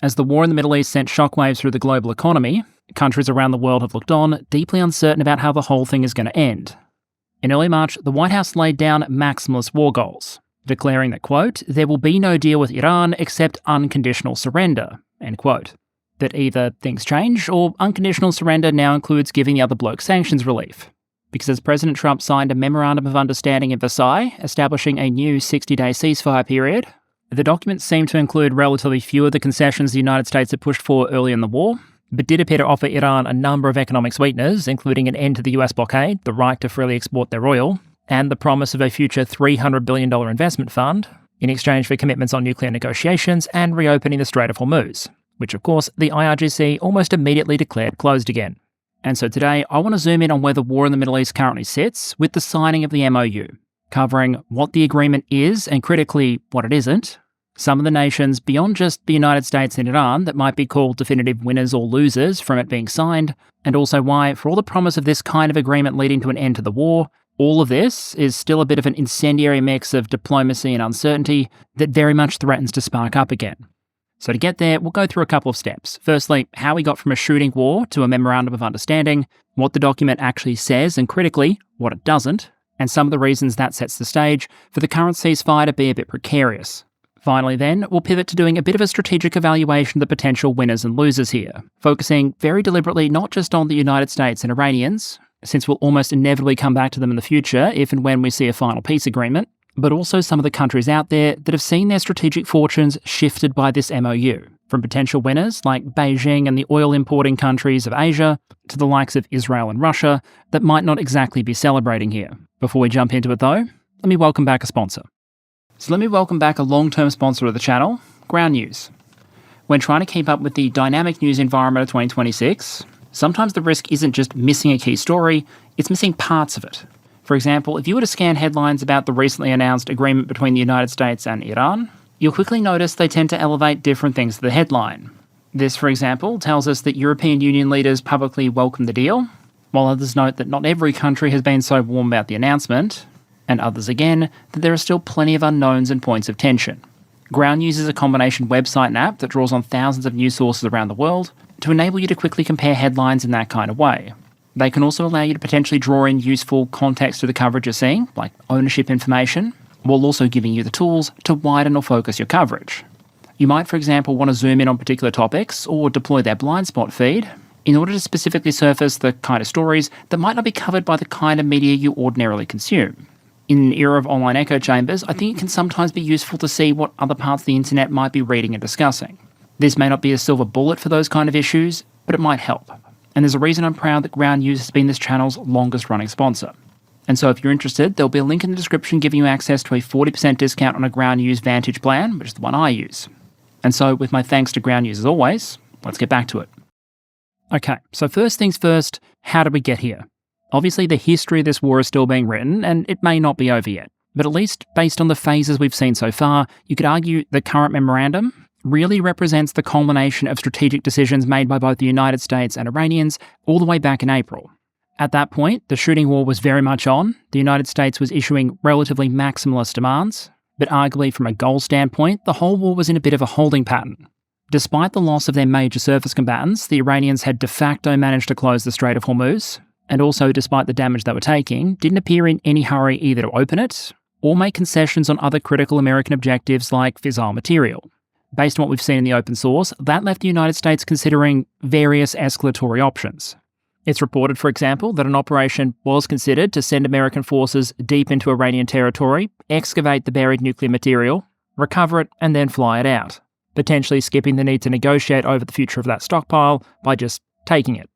As the war in the Middle East sent shockwaves through the global economy, countries around the world have looked on, deeply uncertain about how the whole thing is going to end. In early March, the White House laid down maximalist war goals, declaring that, quote, there will be no deal with Iran except unconditional surrender, end quote. That either things change or unconditional surrender now includes giving the other bloc sanctions relief. Because as President Trump signed a Memorandum of Understanding in Versailles, establishing a new 60-day ceasefire period, the document seemed to include relatively few of the concessions the United States had pushed for early in the war, but did appear to offer Iran a number of economic sweeteners, including an end to the US blockade, the right to freely export their oil, and the promise of a future $300 billion investment fund, in exchange for commitments on nuclear negotiations and reopening the Strait of Hormuz, which of course the IRGC almost immediately declared closed again. And so today I want to zoom in on where the war in the Middle East currently sits with the signing of the MOU, covering what the agreement is and critically what it isn't, some of the nations beyond just the United States and Iran that might be called definitive winners or losers from it being signed, and also why, for all the promise of this kind of agreement leading to an end to the war, all of this is still a bit of an incendiary mix of diplomacy and uncertainty that very much threatens to spark up again. So to get there, we'll go through a couple of steps. Firstly, how we got from a shooting war to a Memorandum of Understanding, what the document actually says, and critically, what it doesn't, and some of the reasons that sets the stage for the current ceasefire to be a bit precarious. Finally then, we'll pivot to doing a bit of a strategic evaluation of the potential winners and losers here, focusing very deliberately not just on the United States and Iranians, since we'll almost inevitably come back to them in the future if and when we see a final peace agreement, but also some of the countries out there that have seen their strategic fortunes shifted by this MOU, from potential winners like Beijing and the oil importing countries of Asia, to the likes of Israel and Russia that might not exactly be celebrating here. Before we jump into it though, let me welcome back a sponsor. So let me welcome back a long-term sponsor of the channel, Ground News. When trying to keep up with the dynamic news environment of 2026, sometimes the risk isn't just missing a key story, it's missing parts of it. For example, if you were to scan headlines about the recently announced agreement between the United States and Iran, you'll quickly notice they tend to elevate different things to the headline. This, for example, tells us that European Union leaders publicly welcome the deal, while others note that not every country has been so warm about the announcement, and others again that there are still plenty of unknowns and points of tension. Ground News is a combination website and app that draws on thousands of news sources around the world to enable you to quickly compare headlines in that kind of way. They can also allow you to potentially draw in useful context to the coverage you're seeing, like ownership information, while also giving you the tools to widen or focus your coverage. You might, for example, want to zoom in on particular topics or deploy their blind spot feed in order to specifically surface the kind of stories that might not be covered by the kind of media you ordinarily consume. In an era of online echo chambers, I think it can sometimes be useful to see what other parts of the internet might be reading and discussing. This may not be a silver bullet for those kind of issues, but it might help. And there's a reason I'm proud that Ground News has been this channel's longest running sponsor. And so if you're interested, there'll be a link in the description giving you access to a 40% discount on a Ground News Vantage plan, which is the one I use. And so with my thanks to Ground News as always, let's get back to it. Okay, so first things first, how did we get here? Obviously the history of this war is still being written, and it may not be over yet. But at least based on the phases we've seen so far, you could argue the current memorandum really represents the culmination of strategic decisions made by both the United States and Iranians all the way back in April. At that point, the shooting war was very much on. The United States was issuing relatively maximalist demands, but arguably from a goal standpoint, the whole war was in a bit of a holding pattern. Despite the loss of their major surface combatants, the Iranians had de facto managed to close the Strait of Hormuz, and also, despite the damage they were taking, didn't appear in any hurry either to open it or make concessions on other critical American objectives like fissile material. Based on what we've seen in the open source, that left the United States considering various escalatory options. It's reported, for example, that an operation was considered to send American forces deep into Iranian territory, excavate the buried nuclear material, recover it, and then fly it out, potentially skipping the need to negotiate over the future of that stockpile by just taking it.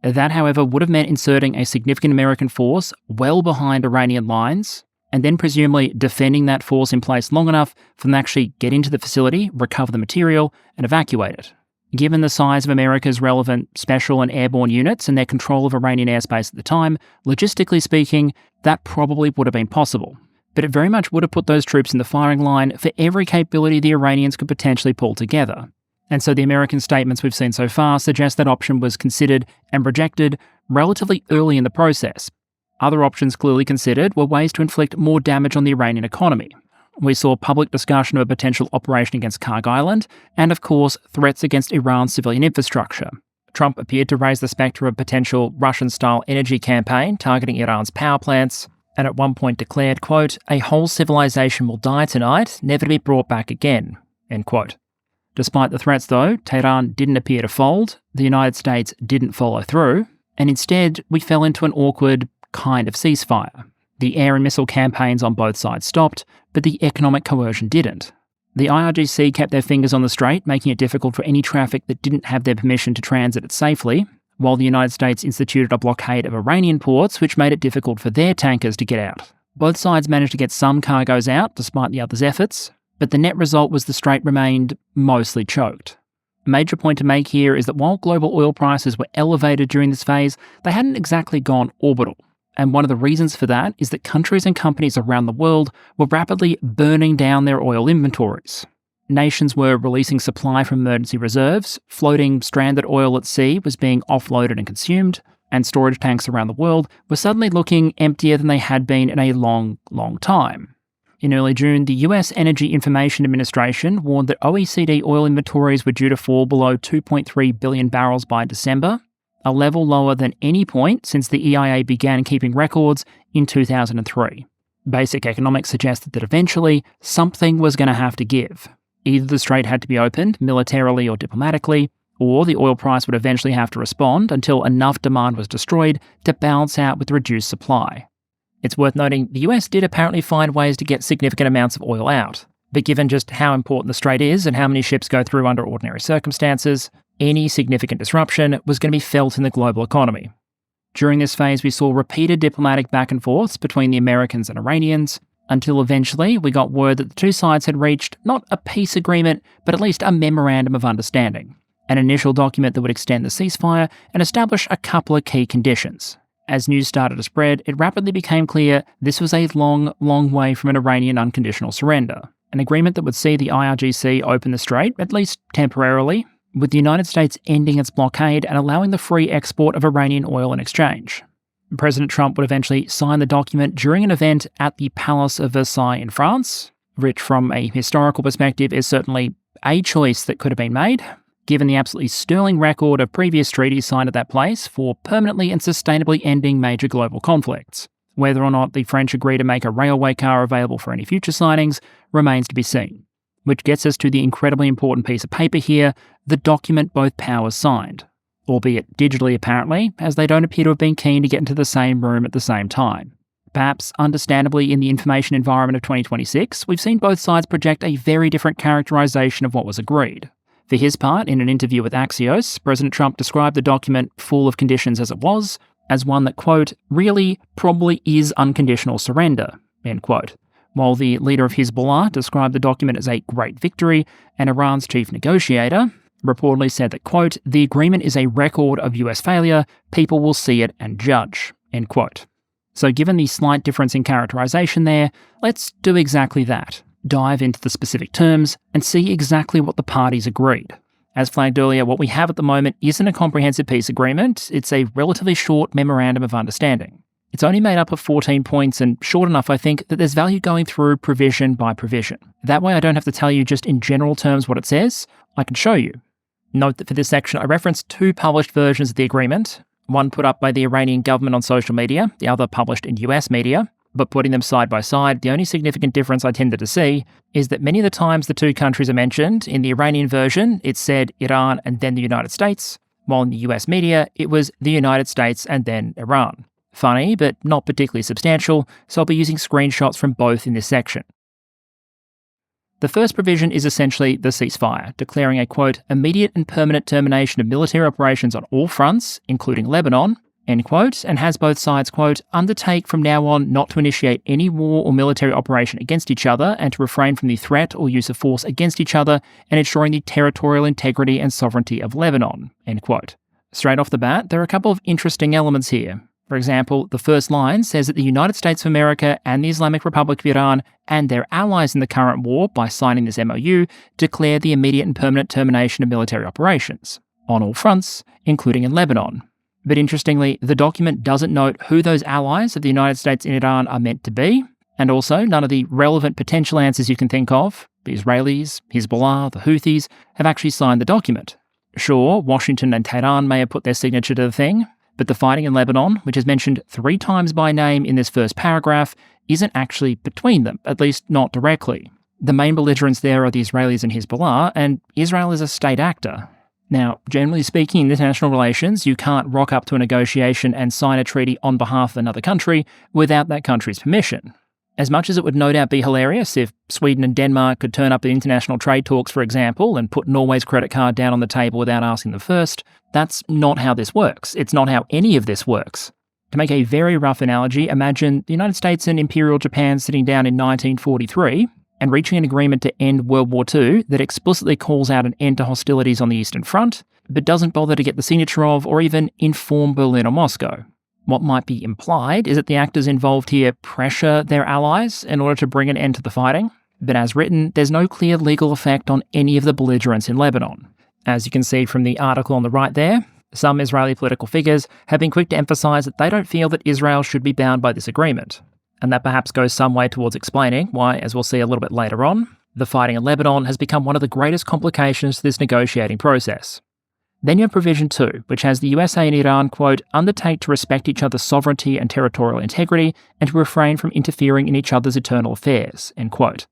That, however, would have meant inserting a significant American force well behind Iranian lines, and then presumably defending that force in place long enough for them to actually get into the facility, recover the material, and evacuate it. Given the size of America's relevant special and airborne units and their control of Iranian airspace at the time, logistically speaking, that probably would have been possible. But it very much would have put those troops in the firing line for every capability the Iranians could potentially pull together. And so the American statements we've seen so far suggest that option was considered and rejected relatively early in the process. Other options clearly considered were ways to inflict more damage on the Iranian economy, We saw public discussion of a potential operation against Karg Island, and of course, threats against Iran's civilian infrastructure. Trump appeared to raise the spectre of a potential Russian-style energy campaign targeting Iran's power plants, and at one point declared, quote, "A whole civilization will die tonight, never to be brought back again," end quote. Despite the threats, though, Tehran didn't appear to fold, the United States didn't follow through, and instead we fell into an awkward kind of ceasefire. The air and missile campaigns on both sides stopped, but the economic coercion didn't. The IRGC kept their fingers on the strait, making it difficult for any traffic that didn't have their permission to transit it safely, while the United States instituted a blockade of Iranian ports, which made it difficult for their tankers to get out. Both sides managed to get some cargoes out, despite the other's efforts, but the net result was the strait remained mostly choked. A major point to make here is that while global oil prices were elevated during this phase, they hadn't exactly gone orbital. And one of the reasons for that is that countries and companies around the world were rapidly burning down their oil inventories. Nations were releasing supply from emergency reserves, floating stranded oil at sea was being offloaded and consumed, and storage tanks around the world were suddenly looking emptier than they had been in a long, long time. In early June, the US Energy Information Administration warned that OECD oil inventories were due to fall below 2.3 billion barrels by December, a level lower than any point since the EIA began keeping records in 2003. Basic economics suggested that eventually something was going to have to give. Either the strait had to be opened militarily or diplomatically, or the oil price would eventually have to respond until enough demand was destroyed to balance out with reduced supply. It's worth noting the US did apparently find ways to get significant amounts of oil out, but given just how important the strait is and how many ships go through under ordinary circumstances, any significant disruption was going to be felt in the global economy. During this phase, we saw repeated diplomatic back and forths between the Americans and Iranians, until eventually we got word that the two sides had reached not a peace agreement, but at least a Memorandum of Understanding, an initial document that would extend the ceasefire and establish a couple of key conditions. As news started to spread, it rapidly became clear this was a long, long way from an Iranian unconditional surrender, an agreement that would see the IRGC open the strait, at least temporarily, with the United States ending its blockade and allowing the free export of Iranian oil in exchange. President Trump would eventually sign the document during an event at the Palace of Versailles in France, which from a historical perspective is certainly a choice that could have been made, given the absolutely sterling record of previous treaties signed at that place for permanently and sustainably ending major global conflicts. Whether or not the French agree to make a railway car available for any future signings remains to be seen. Which gets us to the incredibly important piece of paper here, the document both powers signed, albeit digitally apparently, as they don't appear to have been keen to get into the same room at the same time. Perhaps, understandably, in the information environment of 2026, we've seen both sides project a very different characterization of what was agreed. For his part, in an interview with Axios, President Trump described the document, full of conditions as it was, as one that, quote, really probably is unconditional surrender, end quote. While the leader of Hezbollah described the document as a great victory, and Iran's chief negotiator reportedly said that, quote, the agreement is a record of US failure, people will see it and judge, end quote. So given the slight difference in characterization there, let's do exactly that. Dive into the specific terms and see exactly what the parties agreed. As flagged earlier, what we have at the moment isn't a comprehensive peace agreement, it's a relatively short Memorandum of Understanding. It's only made up of 14 points and short enough, I think, that there's value going through provision by provision. That way I don't have to tell you just in general terms what it says, I can show you. Note that for this section I referenced two published versions of the agreement, one put up by the Iranian government on social media, the other published in US media, but putting them side by side, the only significant difference I tended to see is that many of the times the two countries are mentioned, in the Iranian version it said Iran and then the United States, while in the US media it was the United States and then Iran. Funny, but not particularly substantial, so I'll be using screenshots from both in this section. The first provision is essentially the ceasefire, declaring a, quote, immediate and permanent termination of military operations on all fronts, including Lebanon, end quote, and has both sides, quote, undertake from now on not to initiate any war or military operation against each other and to refrain from the threat or use of force against each other and ensuring the territorial integrity and sovereignty of Lebanon, end quote. Straight off the bat, there are a couple of interesting elements here. For example, the first line says that the United States of America and the Islamic Republic of Iran and their allies in the current war, by signing this MOU, declare the immediate and permanent termination of military operations, on all fronts, including in Lebanon. But interestingly, the document doesn't note who those allies of the United States and Iran are meant to be, And also, none of the relevant potential answers you can think of, the Israelis, Hezbollah, the Houthis, have actually signed the document. Sure, Washington and Tehran may have put their signature to the thing, but the fighting in Lebanon, which is mentioned 3 times by name in this first paragraph, isn't actually between them, at least not directly. The main belligerents there are the Israelis and Hezbollah, and Israel is a state actor. Now, generally speaking, in international relations, you can't rock up to a negotiation and sign a treaty on behalf of another country without that country's permission. As much as it would no doubt be hilarious if Sweden and Denmark could turn up at international trade talks, for example, and put Norway's credit card down on the table without asking them first, that's not how this works. It's not how any of this works. To make a very rough analogy, imagine the United States and Imperial Japan sitting down in 1943 and reaching an agreement to end World War II that explicitly calls out an end to hostilities on the Eastern Front, but doesn't bother to get the signature of or even inform Berlin or Moscow. What might be implied is that the actors involved here pressure their allies in order to bring an end to the fighting, but as written, there's no clear legal effect on any of the belligerents in Lebanon. As you can see from the article on the right there, some Israeli political figures have been quick to emphasise that they don't feel that Israel should be bound by this agreement. And that perhaps goes some way towards explaining why, as we'll see a little bit later on, the fighting in Lebanon has become one of the greatest complications to this negotiating process. Then you have Provision 2, which has the USA and Iran, quote, undertake to respect each other's sovereignty and territorial integrity and to refrain from interfering in each other's internal affairs, end quote.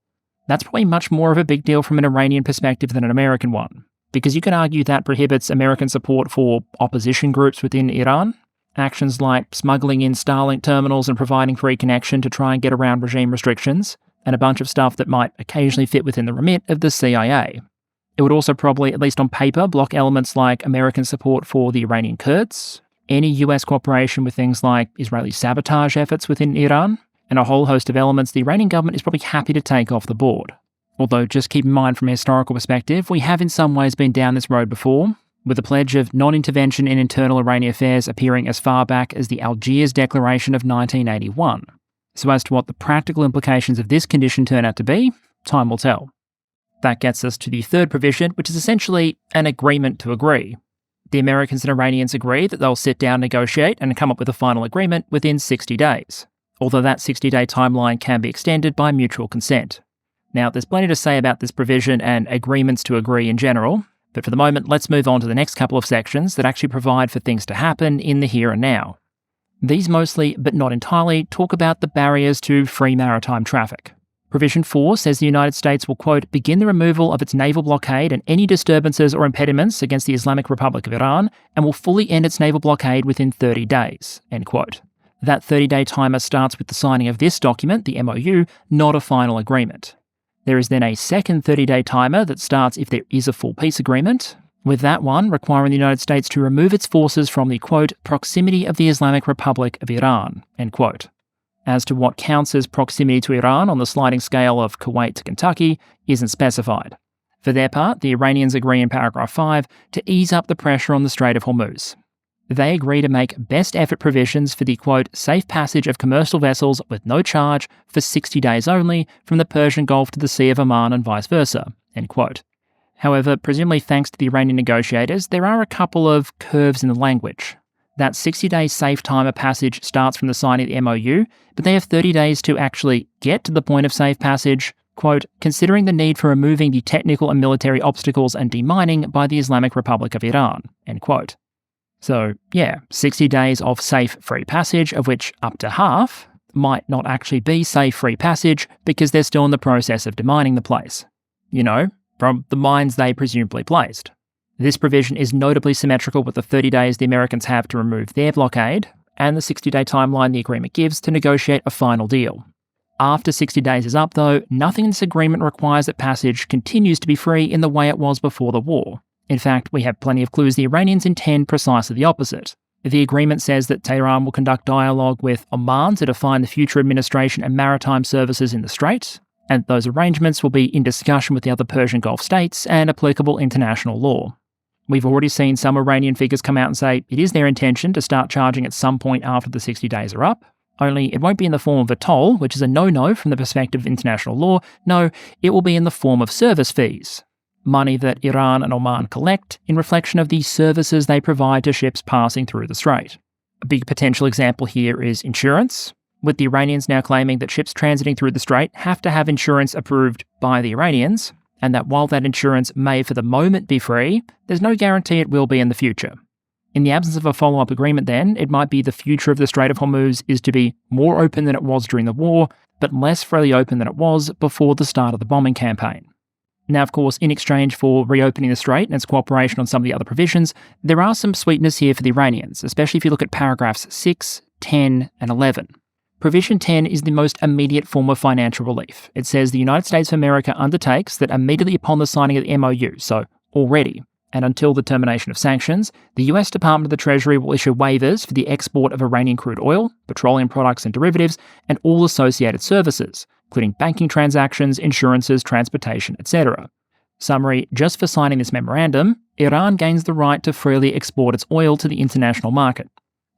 That's probably much more of a big deal from an Iranian perspective than an American one, because you can argue that prohibits American support for opposition groups within Iran, actions like smuggling in Starlink terminals and providing free connection to try and get around regime restrictions, and a bunch of stuff that might occasionally fit within the remit of the CIA. It would also probably, at least on paper, block elements like American support for the Iranian Kurds, any US cooperation with things like Israeli sabotage efforts within Iran, and a whole host of elements the Iranian government is probably happy to take off the board. Although, just keep in mind from a historical perspective, we have in some ways been down this road before, with the pledge of non-intervention in internal Iranian affairs appearing as far back as the Algiers Declaration of 1981. So as to what the practical implications of this condition turn out to be, time will tell. That gets us to the third provision, which is essentially an agreement to agree. The Americans and Iranians agree that they'll sit down, negotiate, and come up with a final agreement within 60 days, although that 60-day timeline can be extended by mutual consent. Now, there's plenty to say about this provision and agreements to agree in general, but for the moment, let's move on to the next couple of sections that actually provide for things to happen in the here and now. These mostly, but not entirely, talk about the barriers to free maritime traffic. Provision 4 says the United States will, quote, begin the removal of its naval blockade and any disturbances or impediments against the Islamic Republic of Iran and will fully end its naval blockade within 30 days, end quote. That 30-day timer starts with the signing of this document, the MOU, not a final agreement. There is then a second 30-day timer that starts if there is a full peace agreement, with that one requiring the United States to remove its forces from the, quote, proximity of the Islamic Republic of Iran, end quote. As to what counts as proximity to Iran on the sliding scale of Kuwait to Kentucky isn't specified. For their part, the Iranians agree in paragraph 5 to ease up the pressure on the Strait of Hormuz. They agree to make best effort provisions for the, quote, safe passage of commercial vessels with no charge for 60 days only from the Persian Gulf to the Sea of Oman and vice versa, end quote. However, presumably thanks to the Iranian negotiators, there are a couple of curves in the language. That 60-day safe timer passage starts from the signing of the MOU, but they have 30 days to actually get to the point of safe passage, quote, considering the need for removing the technical and military obstacles and demining by the Islamic Republic of Iran, end quote. So, yeah, 60 days of safe free passage, of which up to half might not actually be safe free passage because they're still in the process of demining the place. You know, from the mines they presumably placed. This provision is notably symmetrical with the 30 days the Americans have to remove their blockade, and the 60-day timeline the agreement gives to negotiate a final deal. After 60 days is up, though, nothing in this agreement requires that passage continues to be free in the way it was before the war. In fact, we have plenty of clues the Iranians intend precisely the opposite. The agreement says that Tehran will conduct dialogue with Oman to define the future administration and maritime services in the Strait, and those arrangements will be in discussion with the other Persian Gulf states and applicable international law. We've already seen some Iranian figures come out and say it is their intention to start charging at some point after the 60 days are up, only it won't be in the form of a toll, which is a no-no from the perspective of international law. No, it will be in the form of service fees, money that Iran and Oman collect in reflection of the services they provide to ships passing through the strait. A big potential example here is insurance, with the Iranians now claiming that ships transiting through the strait have to have insurance approved by the Iranians, and that while that insurance may for the moment be free, there's no guarantee it will be in the future. In the absence of a follow-up agreement then, it might be the future of the Strait of Hormuz is to be more open than it was during the war, but less freely open than it was before the start of the bombing campaign. Now, of course, in exchange for reopening the strait and its cooperation on some of the other provisions, there are some sweeteners here for the Iranians, especially if you look at paragraphs 6, 10, and 11. Provision 10 is the most immediate form of financial relief. It says the United States of America undertakes that immediately upon the signing of the MOU, so already, and until the termination of sanctions, the US Department of the Treasury will issue waivers for the export of Iranian crude oil, petroleum products and derivatives, and all associated services, including banking transactions, insurances, transportation, etc. Summary, just for signing this memorandum, Iran gains the right to freely export its oil to the international market,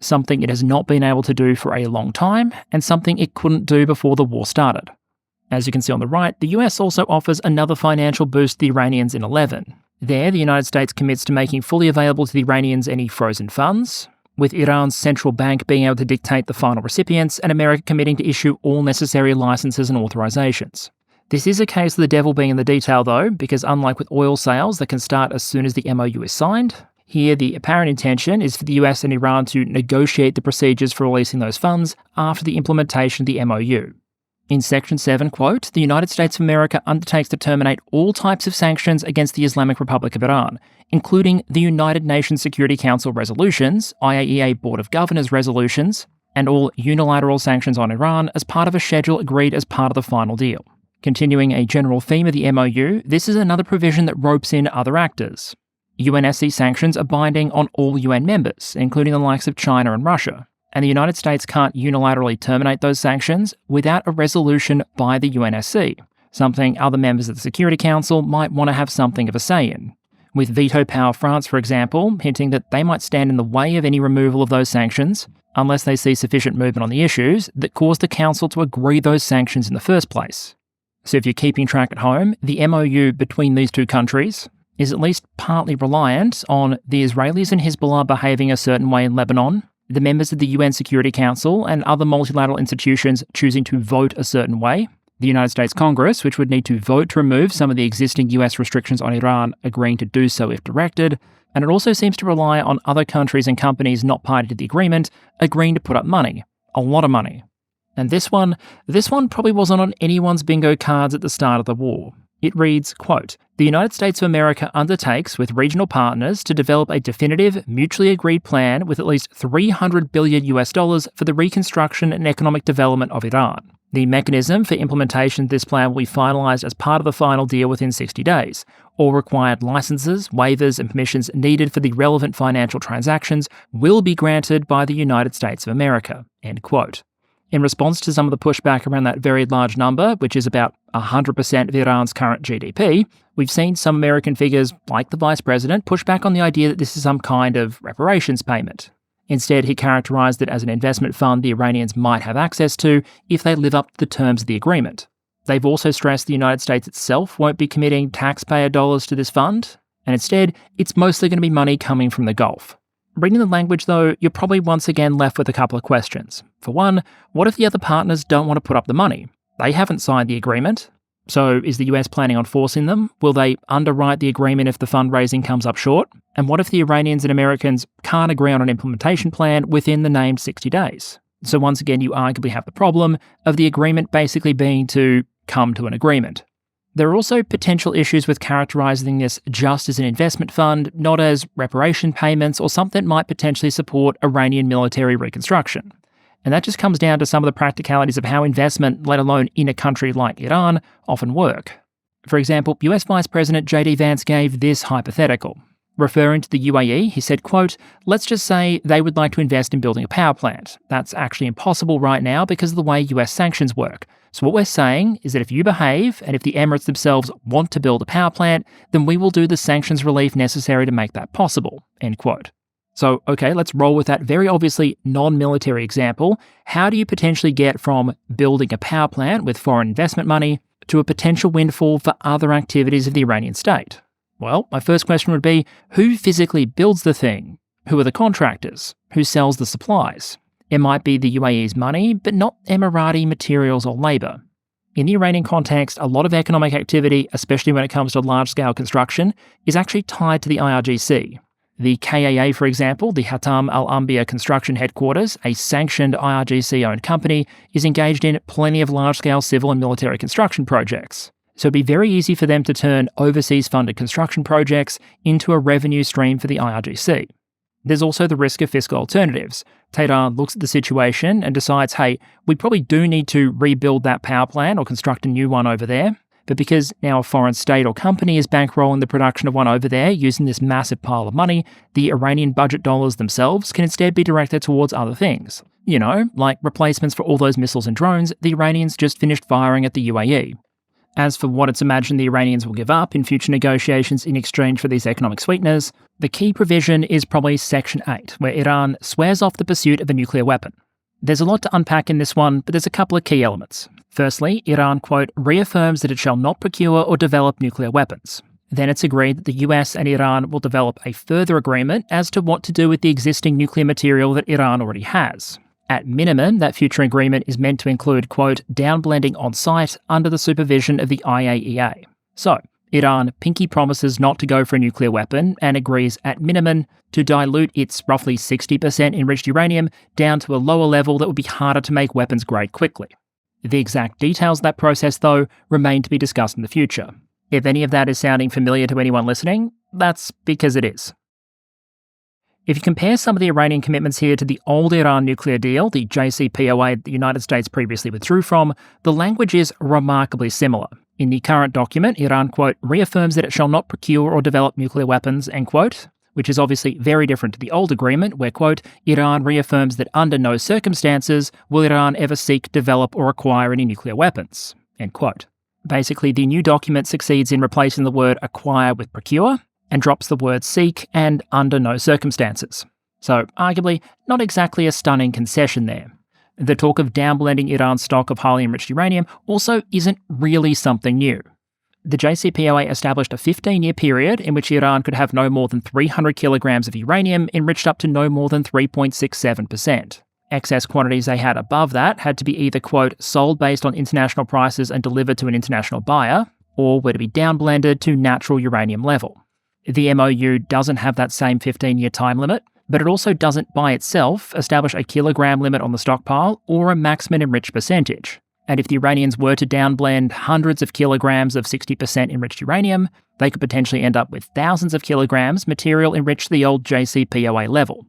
something it has not been able to do for a long time, and something it couldn't do before the war started. As you can see on the right, the US also offers another financial boost to the Iranians in 11. There, the United States commits to making fully available to the Iranians any frozen funds, with Iran's central bank being able to dictate the final recipients and America committing to issue all necessary licenses and authorizations. This is a case of the devil being in the detail though, because unlike with oil sales that can start as soon as the MOU is signed, here the apparent intention is for the US and Iran to negotiate the procedures for releasing those funds after the implementation of the MOU. In Section 7, quote, the United States of America undertakes to terminate all types of sanctions against the Islamic Republic of Iran, including the United Nations Security Council resolutions, IAEA Board of Governors resolutions, and all unilateral sanctions on Iran as part of a schedule agreed as part of the final deal. Continuing a general theme of the MOU, this is another provision that ropes in other actors. UNSC sanctions are binding on all UN members, including the likes of China and Russia, and the United States can't unilaterally terminate those sanctions without a resolution by the UNSC, something other members of the Security Council might want to have something of a say in. With veto power France, for example, hinting that they might stand in the way of any removal of those sanctions unless they see sufficient movement on the issues that caused the Council to agree those sanctions in the first place. So if you're keeping track at home, the MOU between these two countries is at least partly reliant on the Israelis and Hezbollah behaving a certain way in Lebanon, the members of the UN Security Council and other multilateral institutions choosing to vote a certain way, the United States Congress, which would need to vote to remove some of the existing US restrictions on Iran, agreeing to do so if directed, and it also seems to rely on other countries and companies not party to the agreement agreeing to put up money, a lot of money. And this one probably wasn't on anyone's bingo cards at the start of the war. It reads, quote, the United States of America undertakes with regional partners to develop a definitive, mutually agreed plan with at least $300 billion for the reconstruction and economic development of Iran. The mechanism for implementation of this plan will be finalised as part of the final deal within 60 days. All required licenses, waivers and permissions needed for the relevant financial transactions will be granted by the United States of America, end quote. In response to some of the pushback around that very large number, which is about 100% of Iran's current GDP, we've seen some American figures, like the Vice President, push back on the idea that this is some kind of reparations payment. Instead, he characterised it as an investment fund the Iranians might have access to if they live up to the terms of the agreement. They've also stressed the United States itself won't be committing taxpayer dollars to this fund, and instead, it's mostly going to be money coming from the Gulf. Reading the language, though, you're probably once again left with a couple of questions. For one, what if the other partners don't want to put up the money? They haven't signed the agreement. So is the US planning on forcing them? Will they underwrite the agreement if the fundraising comes up short? And what if the Iranians and Americans can't agree on an implementation plan within the named 60 days? So once again, you arguably have the problem of the agreement basically being to come to an agreement. There are also potential issues with characterising this just as an investment fund, not as reparation payments or something that might potentially support Iranian military reconstruction. And that just comes down to some of the practicalities of how investment, let alone in a country like Iran, often work. For example, US Vice President J.D. Vance gave this hypothetical. Referring to the UAE, he said, quote, let's just say they would like to invest in building a power plant. That's actually impossible right now because of the way US sanctions work. So what we're saying is that if you behave, and if the Emirates themselves want to build a power plant, then we will do the sanctions relief necessary to make that possible, end quote. So, okay, let's roll with that very obviously non-military example. How do you potentially get from building a power plant with foreign investment money to a potential windfall for other activities of the Iranian state? Well, my first question would be, who physically builds the thing? Who are the contractors? Who sells the supplies? It might be the UAE's money, but not Emirati materials or labour. In the Iranian context, a lot of economic activity, especially when it comes to large-scale construction, is actually tied to the IRGC. The KAA, for example, the Hatam Al-Anbiya Construction Headquarters, a sanctioned IRGC-owned company, is engaged in plenty of large-scale civil and military construction projects. So it'd be very easy for them to turn overseas-funded construction projects into a revenue stream for the IRGC. There's also the risk of fiscal alternatives. Tehran looks at the situation and decides, hey, we probably do need to rebuild that power plant or construct a new one over there. But because now a foreign state or company is bankrolling the production of one over there using this massive pile of money, the Iranian budget dollars themselves can instead be directed towards other things. You know, like replacements for all those missiles and drones the Iranians just finished firing at the UAE. As for what it's imagined the Iranians will give up in future negotiations in exchange for these economic sweeteners, the key provision is probably Section 8, where Iran swears off the pursuit of a nuclear weapon. There's a lot to unpack in this one, but there's a couple of key elements. Firstly, Iran, quote, reaffirms that it shall not procure or develop nuclear weapons. Then it's agreed that the US and Iran will develop a further agreement as to what to do with the existing nuclear material that Iran already has. At minimum, that future agreement is meant to include, quote, downblending on site under the supervision of the IAEA. So, Iran pinky promises not to go for a nuclear weapon and agrees at minimum to dilute its roughly 60% enriched uranium down to a lower level that would be harder to make weapons grade quickly. The exact details of that process, though, remain to be discussed in the future. If any of that is sounding familiar to anyone listening, that's because it is. If you compare some of the Iranian commitments here to the old Iran nuclear deal, the JCPOA the United States previously withdrew from, the language is remarkably similar. In the current document, Iran, quote, reaffirms that it shall not procure or develop nuclear weapons, end quote, which is obviously very different to the old agreement where, quote, Iran reaffirms that under no circumstances will Iran ever seek, develop or acquire any nuclear weapons, end quote. Basically, the new document succeeds in replacing the word acquire with procure and drops the word seek and under no circumstances. So, arguably, not exactly a stunning concession there. The talk of downblending Iran's stock of highly enriched uranium also isn't really something new. The JCPOA established a 15-year period in which Iran could have no more than 300 kilograms of uranium enriched up to no more than 3.67%. Excess quantities they had above that had to be either, quote, sold based on international prices and delivered to an international buyer, or were to be downblended to natural uranium level. The MOU doesn't have that same 15-year time limit, but it also doesn't by itself establish a kilogram limit on the stockpile or a maximum enriched percentage. And if the Iranians were to downblend hundreds of kilograms of 60% enriched uranium, they could potentially end up with thousands of kilograms material enriched to the old JCPOA level.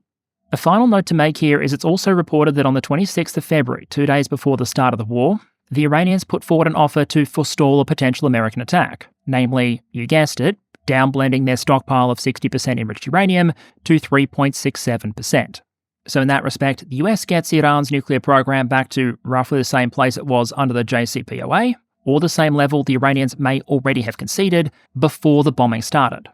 A final note to make here is it's also reported that on the 26th of February, 2 days before the start of the war, the Iranians put forward an offer to forestall a potential American attack, namely, you guessed it, downblending their stockpile of 60% enriched uranium to 3.67%. So in that respect, the US gets Iran's nuclear program back to roughly the same place it was under the JCPOA, or the same level the Iranians may already have conceded before the bombing started.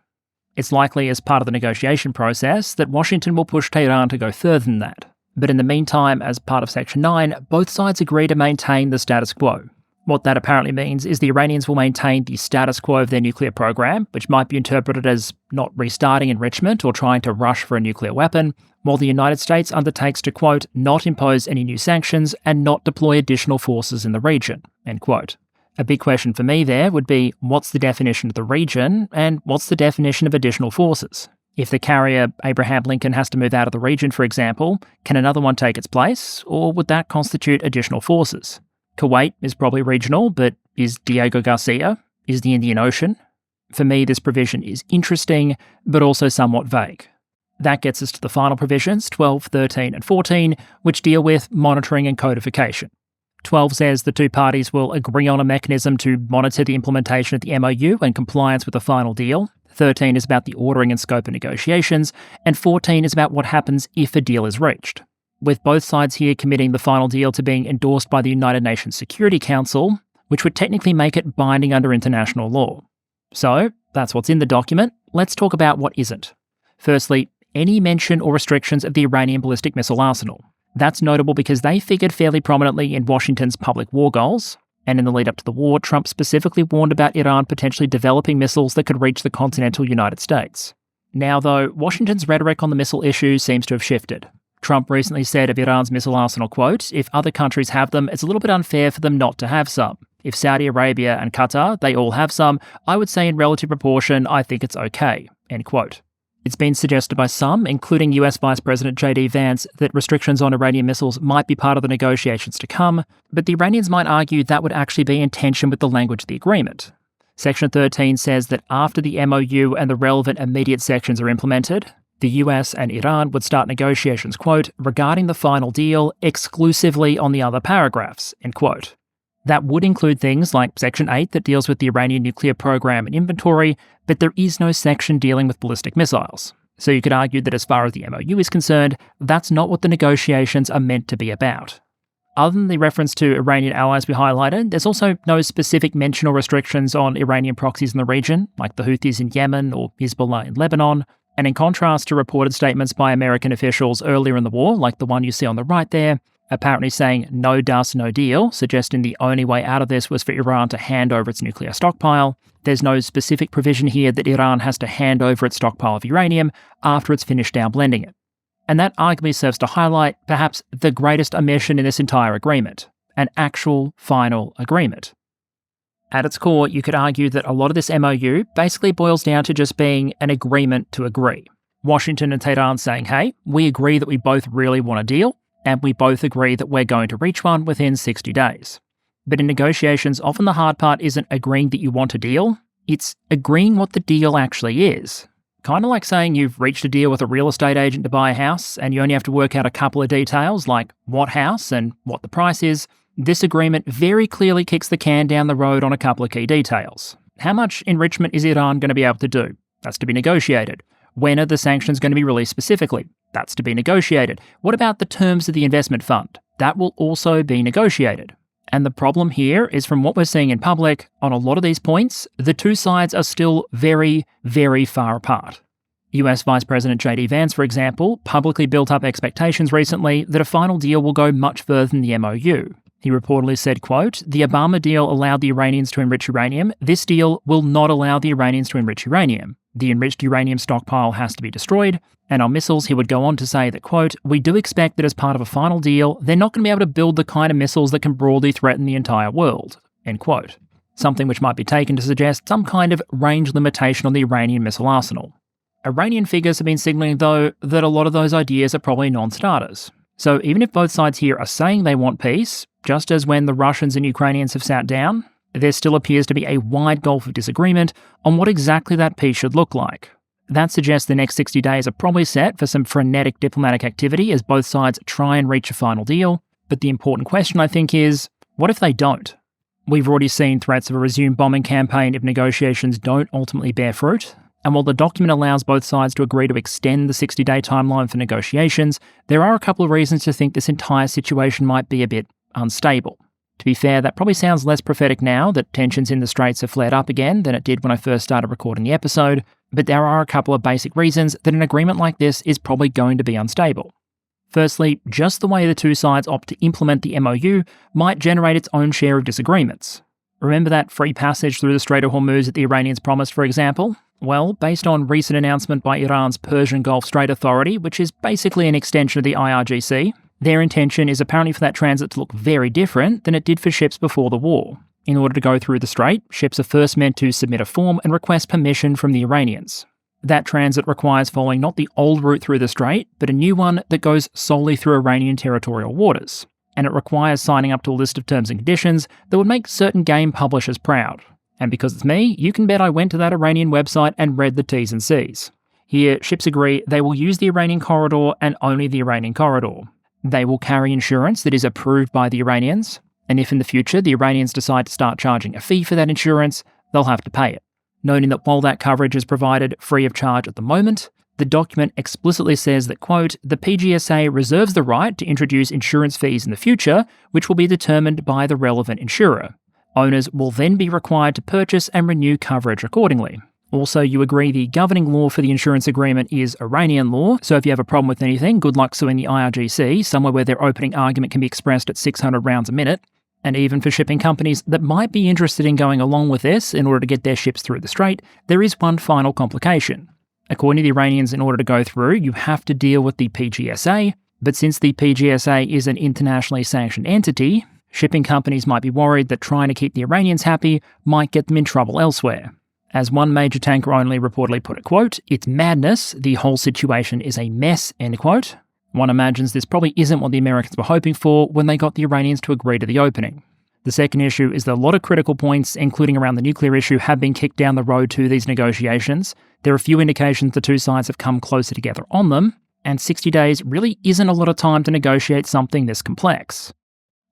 It's likely as part of the negotiation process that Washington will push Tehran to go further than that. But in the meantime, as part of Section 9, both sides agree to maintain the status quo. What that apparently means is the Iranians will maintain the status quo of their nuclear program, which might be interpreted as not restarting enrichment or trying to rush for a nuclear weapon, while the United States undertakes to, quote, not impose any new sanctions and not deploy additional forces in the region, end quote. A big question for me there would be, what's the definition of the region, and what's the definition of additional forces? If the carrier Abraham Lincoln has to move out of the region, for example, can another one take its place, or would that constitute additional forces? Kuwait is probably regional, but is Diego Garcia? Is the Indian Ocean? For me, this provision is interesting, but also somewhat vague. That gets us to the final provisions, 12, 13, and 14, which deal with monitoring and codification. 12 says the two parties will agree on a mechanism to monitor the implementation of the MOU and compliance with the final deal. 13 is about the ordering and scope of negotiations, and 14 is about what happens if a deal is reached. With both sides here committing the final deal to being endorsed by the United Nations Security Council, which would technically make it binding under international law. So, that's what's in the document. Let's talk about what isn't. Firstly, any mention or restrictions of the Iranian ballistic missile arsenal. That's notable because they figured fairly prominently in Washington's public war goals, and in the lead up to the war, Trump specifically warned about Iran potentially developing missiles that could reach the continental United States. Now though, Washington's rhetoric on the missile issue seems to have shifted. Trump recently said of Iran's missile arsenal, quote, "If other countries have them, it's a little bit unfair for them not to have some. If Saudi Arabia and Qatar, they all have some, I would say in relative proportion, I think it's okay," end quote. It's been suggested by some, including US Vice President J.D. Vance, that restrictions on Iranian missiles might be part of the negotiations to come, but the Iranians might argue that would actually be in tension with the language of the agreement. Section 13 says that after the MOU and the relevant immediate sections are implemented, the US and Iran would start negotiations, quote, "regarding the final deal exclusively on the other paragraphs," end quote. That would include things like Section 8 that deals with the Iranian nuclear program and inventory, but there is no section dealing with ballistic missiles. So you could argue that as far as the MOU is concerned, that's not what the negotiations are meant to be about. Other than the reference to Iranian allies we highlighted, there's also no specific mention or restrictions on Iranian proxies in the region, like the Houthis in Yemen or Hezbollah in Lebanon. And in contrast to reported statements by American officials earlier in the war, like the one you see on the right there, apparently saying no dust, no deal, suggesting the only way out of this was for Iran to hand over its nuclear stockpile. There's no specific provision here that Iran has to hand over its stockpile of uranium after it's finished downblending it. And that arguably serves to highlight perhaps the greatest omission in this entire agreement, an actual final agreement. At its core, you could argue that a lot of this MOU basically boils down to just being an agreement to agree. Washington and Tehran saying, hey, we agree that we both really want a deal, and we both agree that we're going to reach one within 60 days. But in negotiations, often the hard part isn't agreeing that you want a deal, it's agreeing what the deal actually is. Kind of like saying you've reached a deal with a real estate agent to buy a house, and you only have to work out a couple of details like what house and what the price is. This agreement very clearly kicks the can down the road on a couple of key details. How much enrichment is Iran going to be able to do? That's to be negotiated. When are the sanctions going to be released specifically? That's to be negotiated. What about the terms of the investment fund? That will also be negotiated. And the problem here is, from what we're seeing in public, on a lot of these points, the two sides are still very, very far apart. US Vice President J.D. Vance, for example, publicly built up expectations recently that a final deal will go much further than the MOU. He reportedly said, quote, "The Obama deal allowed the Iranians to enrich uranium. This deal will not allow the Iranians to enrich uranium. The enriched uranium stockpile has to be destroyed." And on missiles, he would go on to say that, quote, "We do expect that as part of a final deal, they're not going to be able to build the kind of missiles that can broadly threaten the entire world," end quote. Something which might be taken to suggest some kind of range limitation on the Iranian missile arsenal. Iranian figures have been signalling, though, that a lot of those ideas are probably non-starters. So even if both sides here are saying they want peace, just as when the Russians and Ukrainians have sat down, there still appears to be a wide gulf of disagreement on what exactly that peace should look like. That suggests the next 60 days are probably set for some frenetic diplomatic activity as both sides try and reach a final deal. But the important question, I think, is, what if they don't? We've already seen threats of a resumed bombing campaign if negotiations don't ultimately bear fruit. And while the document allows both sides to agree to extend the 60-day timeline for negotiations, there are a couple of reasons to think this entire situation might be a bit unstable. To be fair, that probably sounds less prophetic now that tensions in the Straits have flared up again than it did when I first started recording the episode, but there are a couple of basic reasons that an agreement like this is probably going to be unstable. Firstly, just the way the two sides opt to implement the MOU might generate its own share of disagreements. Remember that free passage through the Strait of Hormuz that the Iranians promised, for example? Well, based on recent announcement by Iran's Persian Gulf Strait Authority, which is basically an extension of the IRGC, their intention is apparently for that transit to look very different than it did for ships before the war. In order to go through the strait, ships are first meant to submit a form and request permission from the Iranians. That transit requires following not the old route through the strait, but a new one that goes solely through Iranian territorial waters. And it requires signing up to a list of terms and conditions that would make certain game publishers proud. And because it's me, you can bet I went to that Iranian website and read the T's and C's. Here, ships agree they will use the Iranian corridor and only the Iranian corridor. They will carry insurance that is approved by the Iranians, and if in the future the Iranians decide to start charging a fee for that insurance, they'll have to pay it. Noting that while that coverage is provided free of charge at the moment, the document explicitly says that, quote, "The PGSA reserves the right to introduce insurance fees in the future, which will be determined by the relevant insurer. Owners will then be required to purchase and renew coverage accordingly." Also, you agree the governing law for the insurance agreement is Iranian law, so if you have a problem with anything, good luck suing the IRGC, somewhere where their opening argument can be expressed at 600 rounds a minute. And even for shipping companies that might be interested in going along with this in order to get their ships through the strait, there is one final complication. According to the Iranians, in order to go through, you have to deal with the PGSA, But since the PGSA is an internationally sanctioned entity, shipping companies might be worried that trying to keep the Iranians happy might get them in trouble elsewhere. As one major tanker only reportedly put it, quote, "It's madness, the whole situation is a mess," end quote. One imagines this probably isn't what the Americans were hoping for when they got the Iranians to agree to the opening. The second issue is that a lot of critical points, including around the nuclear issue, have been kicked down the road to these negotiations. There are few indications the two sides have come closer together on them, and 60 days really isn't a lot of time to negotiate something this complex.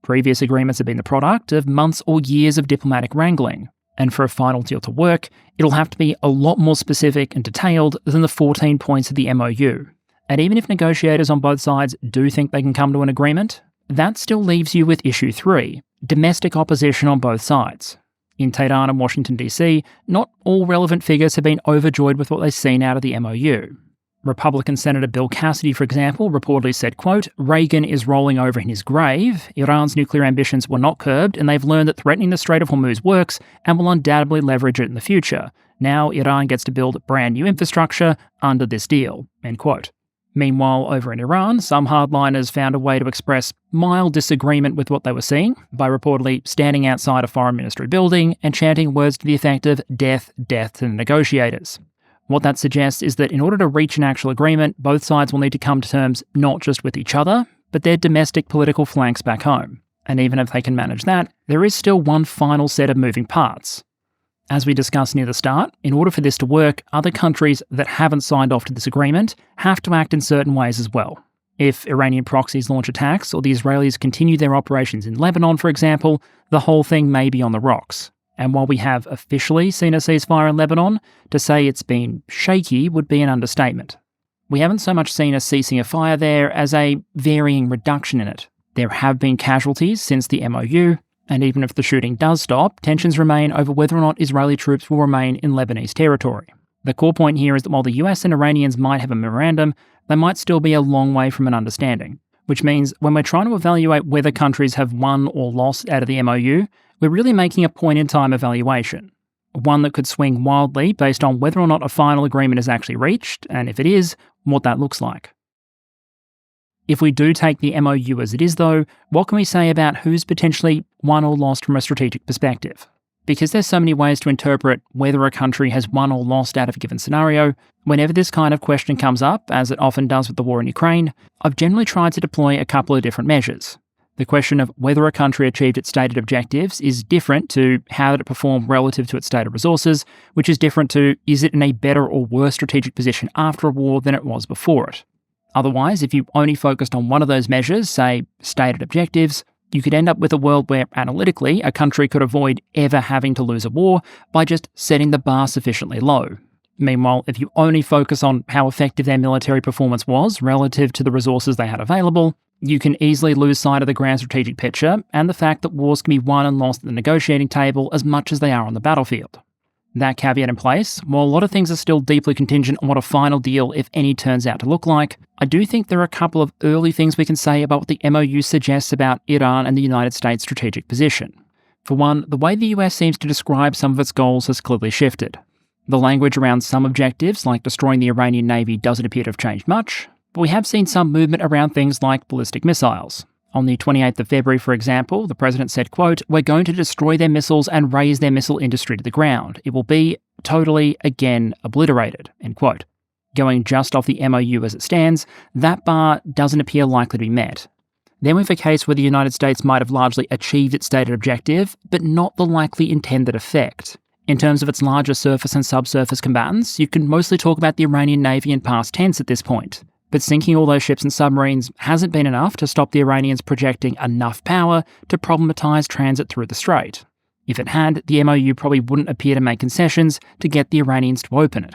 Previous agreements have been the product of months or years of diplomatic wrangling, and for a final deal to work, it'll have to be a lot more specific and detailed than the 14 points of the MOU. And even if negotiators on both sides do think they can come to an agreement, that still leaves you with issue 3, domestic opposition on both sides. In Tehran and Washington DC, not all relevant figures have been overjoyed with what they've seen out of the MOU. Republican Senator Bill Cassidy, for example, reportedly said, quote, "Reagan is rolling over in his grave. Iran's nuclear ambitions were not curbed, and they've learned that threatening the Strait of Hormuz works and will undoubtedly leverage it in the future. Now Iran gets to build brand new infrastructure under this deal," end quote. Meanwhile, over in Iran, some hardliners found a way to express mild disagreement with what they were seeing by reportedly standing outside a foreign ministry building and chanting words to the effect of "death, death to the negotiators." What that suggests is that in order to reach an actual agreement, both sides will need to come to terms not just with each other, but their domestic political flanks back home. And even if they can manage that, there is still one final set of moving parts. As we discussed near the start, in order for this to work, other countries that haven't signed off to this agreement have to act in certain ways as well. If Iranian proxies launch attacks or the Israelis continue their operations in Lebanon, for example, the whole thing may be on the rocks. And while we have officially seen a ceasefire in Lebanon, to say it's been shaky would be an understatement. We haven't so much seen a ceasing of fire there as a varying reduction in it. There have been casualties since the MOU, and even if the shooting does stop, tensions remain over whether or not Israeli troops will remain in Lebanese territory. The core point here is that while the US and Iranians might have a memorandum, they might still be a long way from an understanding, which means when we're trying to evaluate whether countries have won or lost out of the MOU, we're really making a point-in-time evaluation, one that could swing wildly based on whether or not a final agreement is actually reached, and if it is, what that looks like. If we do take the MOU as it is though, what can we say about who's potentially won or lost from a strategic perspective? Because there's so many ways to interpret whether a country has won or lost out of a given scenario, whenever this kind of question comes up, as it often does with the war in Ukraine, I've generally tried to deploy a couple of different measures. The question of whether a country achieved its stated objectives is different to how did it perform relative to its stated resources, which is different to is it in a better or worse strategic position after a war than it was before it. Otherwise, if you only focused on one of those measures, say stated objectives, you could end up with a world where analytically a country could avoid ever having to lose a war by just setting the bar sufficiently low. Meanwhile, if you only focus on how effective their military performance was relative to the resources they had available, you can easily lose sight of the grand strategic picture and the fact that wars can be won and lost at the negotiating table as much as they are on the battlefield. That caveat in place, while a lot of things are still deeply contingent on what a final deal, if any, turns out to look like, I do think there are a couple of early things we can say about what the MOU suggests about Iran and the United States' strategic position. For one, the way the US seems to describe some of its goals has clearly shifted. The language around some objectives, like destroying the Iranian Navy, doesn't appear to have changed much, but we have seen some movement around things like ballistic missiles. On the 28th of February, for example, the president said, quote, "We're going to destroy their missiles and raze their missile industry to the ground. It will be totally, again, obliterated," end quote. Going just off the MOU as it stands, that bar doesn't appear likely to be met. Then we have a case where the United States might have largely achieved its stated objective, but not the likely intended effect. In terms of its larger surface and subsurface combatants, you can mostly talk about the Iranian Navy in past tense at this point. But sinking all those ships and submarines hasn't been enough to stop the Iranians projecting enough power to problematise transit through the strait. If it had, the MOU probably wouldn't appear to make concessions to get the Iranians to open it.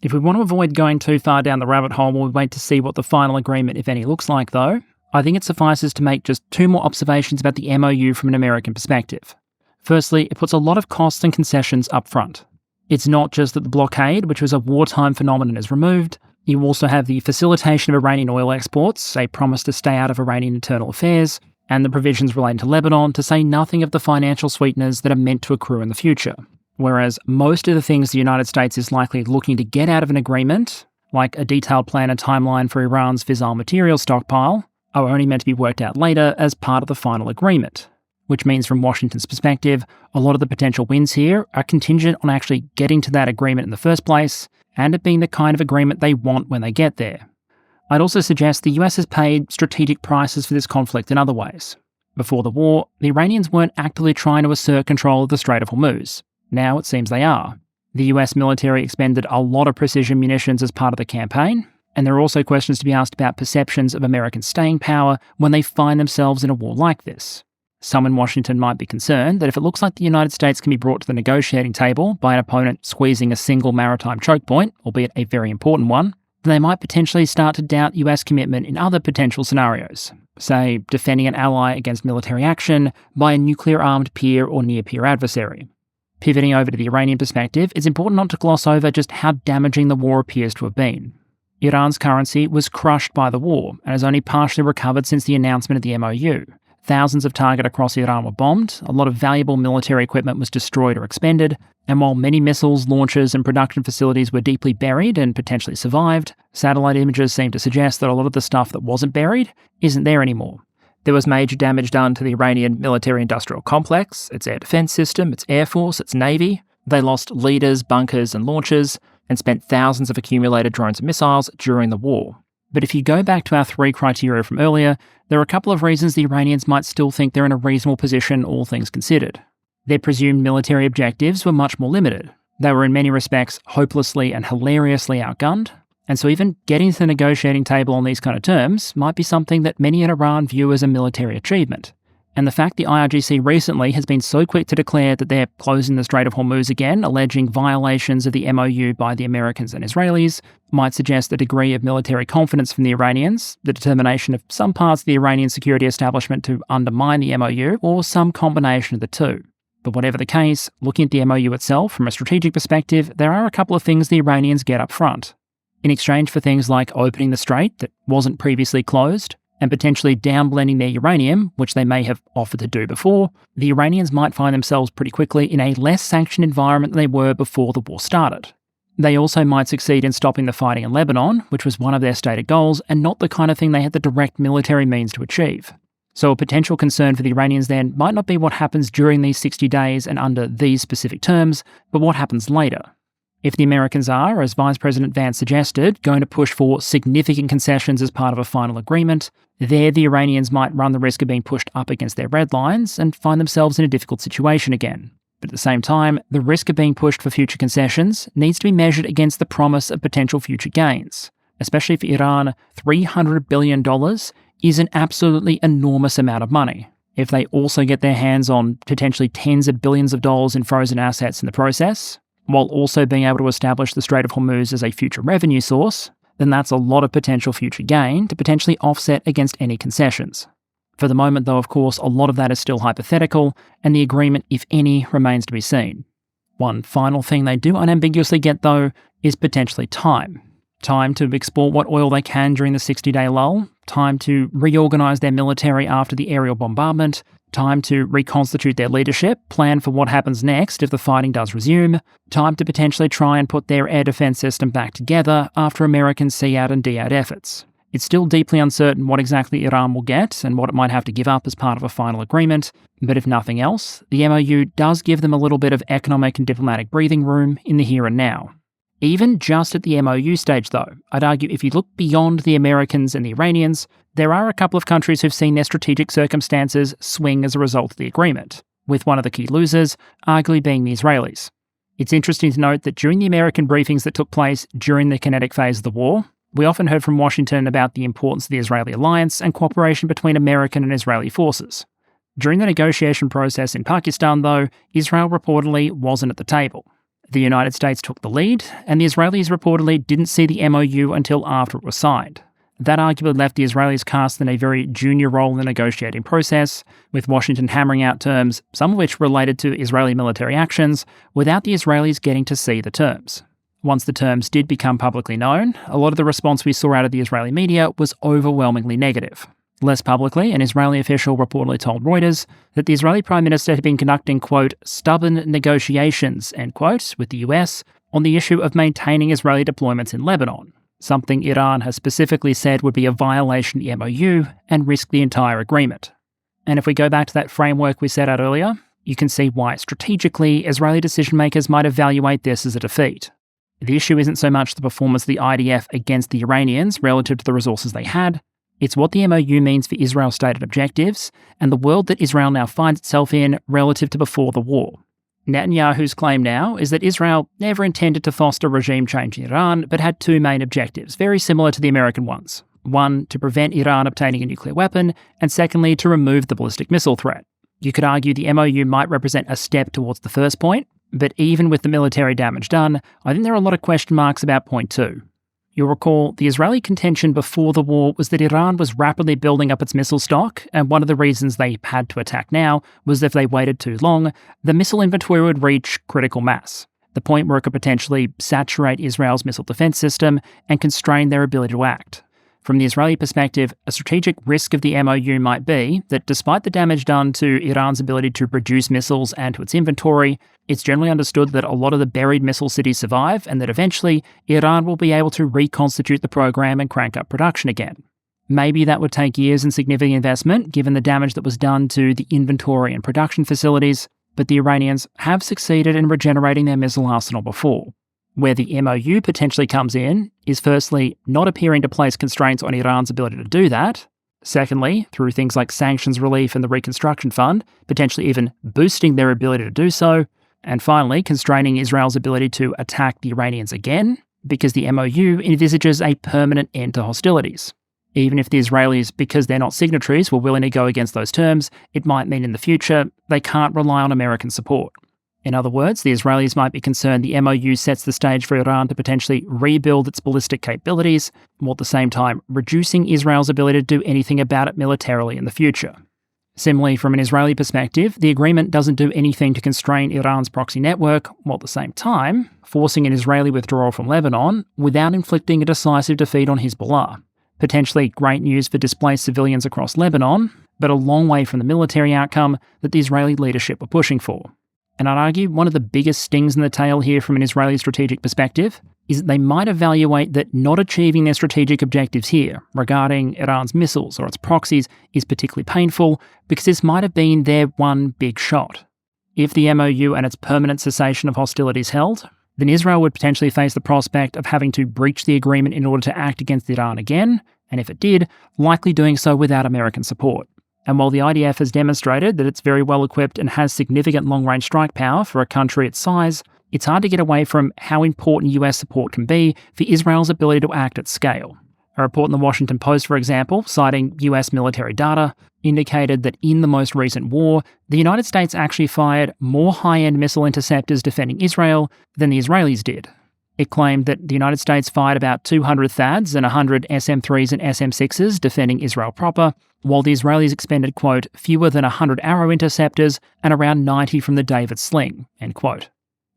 If we want to avoid going too far down the rabbit hole while we wait to see what the final agreement, if any, looks like though, I think it suffices to make just two more observations about the MOU from an American perspective. Firstly, it puts a lot of costs and concessions up front. It's not just that the blockade, which was a wartime phenomenon, is removed. You also have the facilitation of Iranian oil exports, a promise to stay out of Iranian internal affairs, and the provisions relating to Lebanon, to say nothing of the financial sweeteners that are meant to accrue in the future. Whereas most of the things the United States is likely looking to get out of an agreement, like a detailed plan and timeline for Iran's fissile material stockpile, are only meant to be worked out later as part of the final agreement, which means from Washington's perspective, a lot of the potential wins here are contingent on actually getting to that agreement in the first place, and it being the kind of agreement they want when they get there. I'd also suggest the US has paid strategic prices for this conflict in other ways. Before the war, the Iranians weren't actively trying to assert control of the Strait of Hormuz. Now it seems they are. The US military expended a lot of precision munitions as part of the campaign, and there are also questions to be asked about perceptions of American staying power when they find themselves in a war like this. Some in Washington might be concerned that if it looks like the United States can be brought to the negotiating table by an opponent squeezing a single maritime choke point, albeit a very important one, then they might potentially start to doubt US commitment in other potential scenarios, say defending an ally against military action by a nuclear-armed peer or near-peer adversary. Pivoting over to the Iranian perspective, it's important not to gloss over just how damaging the war appears to have been. Iran's currency was crushed by the war and has only partially recovered since the announcement of the MOU. Thousands of targets across Iran were bombed, a lot of valuable military equipment was destroyed or expended, and while many missiles, launchers and production facilities were deeply buried and potentially survived, satellite images seem to suggest that a lot of the stuff that wasn't buried isn't there anymore. There was major damage done to the Iranian military-industrial complex, its air defense system, its air force, its navy. They lost leaders, bunkers and launchers, and spent thousands of accumulated drones and missiles during the war. But if you go back to our 3 criteria from earlier, there are a couple of reasons the Iranians might still think they're in a reasonable position, all things considered. Their presumed military objectives were much more limited. They were in many respects hopelessly and hilariously outgunned, and so even getting to the negotiating table on these kind of terms might be something that many in Iran view as a military achievement. And the fact the IRGC recently has been so quick to declare that they're closing the Strait of Hormuz again, alleging violations of the MOU by the Americans and Israelis, might suggest a degree of military confidence from the Iranians, the determination of some parts of the Iranian security establishment to undermine the MOU, or some combination of the two. But whatever the case, looking at the MOU itself from a strategic perspective, there are a couple of things the Iranians get up front. In exchange for things like opening the strait that wasn't previously closed, and potentially downblending their uranium, which they may have offered to do before, the Iranians might find themselves pretty quickly in a less sanctioned environment than they were before the war started. They also might succeed in stopping the fighting in Lebanon, which was one of their stated goals, and not the kind of thing they had the direct military means to achieve. So a potential concern for the Iranians then might not be what happens during these 60 days and under these specific terms, but what happens later. If the Americans are, as Vice President Vance suggested, going to push for significant concessions as part of a final agreement, there the Iranians might run the risk of being pushed up against their red lines and find themselves in a difficult situation again. But at the same time, the risk of being pushed for future concessions needs to be measured against the promise of potential future gains. Especially for Iran, $300 billion is an absolutely enormous amount of money. If they also get their hands on potentially tens of billions of dollars in frozen assets in the process, while also being able to establish the Strait of Hormuz as a future revenue source, then that's a lot of potential future gain to potentially offset against any concessions. For the moment, though, of course, a lot of that is still hypothetical, and the agreement, if any, remains to be seen. One final thing they do unambiguously get, though, is potentially time. Time to export what oil they can during the 60-day lull, time to reorganise their military after the aerial bombardment, time to reconstitute their leadership, plan for what happens next if the fighting does resume, time to potentially try and put their air defense system back together after American C-out and D-out efforts. It's still deeply uncertain what exactly Iran will get and what it might have to give up as part of a final agreement, but if nothing else, the MOU does give them a little bit of economic and diplomatic breathing room in the here and now. Even just at the MOU stage, though, I'd argue if you look beyond the Americans and the Iranians, there are a couple of countries who've seen their strategic circumstances swing as a result of the agreement, with one of the key losers arguably being the Israelis. It's interesting to note that during the American briefings that took place during the kinetic phase of the war, we often heard from Washington about the importance of the Israeli alliance and cooperation between American and Israeli forces. During the negotiation process in Pakistan, though, Israel reportedly wasn't at the table. The United States took the lead, and the Israelis reportedly didn't see the MOU until after it was signed. That arguably left the Israelis cast in a very junior role in the negotiating process, with Washington hammering out terms, some of which related to Israeli military actions, without the Israelis getting to see the terms. Once the terms did become publicly known, a lot of the response we saw out of the Israeli media was overwhelmingly negative. Less publicly, an Israeli official reportedly told Reuters that the Israeli Prime Minister had been conducting, quote, stubborn negotiations, end quote, with the US on the issue of maintaining Israeli deployments in Lebanon. something Iran has specifically said would be a violation of the MOU and risk the entire agreement. And if we go back to that framework we set out earlier, you can see why strategically Israeli decision-makers might evaluate this as a defeat. The issue isn't so much the performance of the IDF against the Iranians relative to the resources they had, it's what the MOU means for Israel's stated objectives and the world that Israel now finds itself in relative to before the war. Netanyahu's claim now is that Israel never intended to foster regime change in Iran, but had two main objectives, very similar to the American ones. One, to prevent Iran obtaining a nuclear weapon, and secondly, to remove the ballistic missile threat. You could argue the MOU might represent a step towards the first point, but even with the military damage done, I think there are a lot of question marks about point two. You'll recall the Israeli contention before the war was that Iran was rapidly building up its missile stock, and one of the reasons they had to attack now was if they waited too long, the missile inventory would reach critical mass, the point where it could potentially saturate Israel's missile defense system and constrain their ability to act. From the Israeli perspective, a strategic risk of the MOU might be that despite the damage done to Iran's ability to produce missiles and to its inventory, it's generally understood that a lot of the buried missile cities survive and that eventually Iran will be able to reconstitute the program and crank up production again. Maybe that would take years and significant investment given the damage that was done to the inventory and production facilities, but the Iranians have succeeded in regenerating their missile arsenal before. Where the MOU potentially comes in is firstly, not appearing to place constraints on Iran's ability to do that. Secondly, through things like sanctions relief and the Reconstruction Fund, potentially even boosting their ability to do so. And finally, constraining Israel's ability to attack the Iranians again, because the MOU envisages a permanent end to hostilities. Even if the Israelis, because they're not signatories, were willing to go against those terms, it might mean in the future they can't rely on American support. In other words, the Israelis might be concerned the MOU sets the stage for Iran to potentially rebuild its ballistic capabilities, while at the same time reducing Israel's ability to do anything about it militarily in the future. Similarly, from an Israeli perspective, the agreement doesn't do anything to constrain Iran's proxy network, while at the same time forcing an Israeli withdrawal from Lebanon without inflicting a decisive defeat on Hezbollah. Potentially great news for displaced civilians across Lebanon, but a long way from the military outcome that the Israeli leadership were pushing for. And I'd argue one of the biggest stings in the tail here from an Israeli strategic perspective is that they might evaluate that not achieving their strategic objectives here regarding Iran's missiles or its proxies is particularly painful because this might have been their one big shot. If the MOU and its permanent cessation of hostilities held, then Israel would potentially face the prospect of having to breach the agreement in order to act against Iran again, and if it did, likely doing so without American support. And while the IDF has demonstrated that it's very well equipped and has significant long-range strike power for a country its size, it's hard to get away from how important US support can be for Israel's ability to act at scale. A report in the Washington Post, for example, citing US military data, indicated that in the most recent war, the United States actually fired more high-end missile interceptors defending Israel than the Israelis did. It claimed that the United States fired about 200 THAADs and 100 SM-3s and SM-6s defending Israel proper, while the Israelis expended, quote, fewer than 100 Arrow interceptors and around 90 from the David Sling, end quote.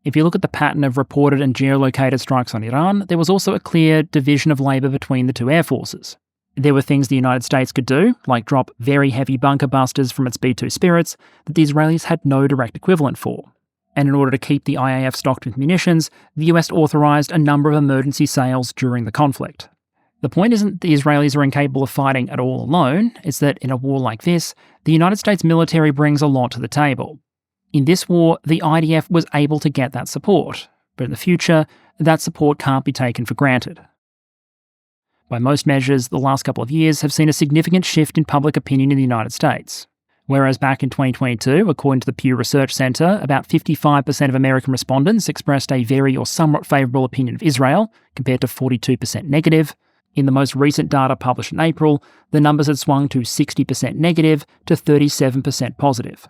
If you look at the pattern of reported and geolocated strikes on Iran, there was also a clear division of labour between the two air forces. There were things the United States could do, like drop very heavy bunker busters from its B-2 Spirits, that the Israelis had no direct equivalent for. And in order to keep the IAF stocked with munitions, the US authorised a number of emergency sales during the conflict. The point isn't the Israelis are incapable of fighting at all alone, it's that in a war like this, the United States military brings a lot to the table. In this war, the IDF was able to get that support, but in the future, that support can't be taken for granted. By most measures, the last couple of years have seen a significant shift in public opinion in the United States. Whereas back in 2022, according to the Pew Research Center, about 55% of American respondents expressed a very or somewhat favourable opinion of Israel, compared to 42% negative. In the most recent data published in April, the numbers had swung to 60% negative to 37% positive.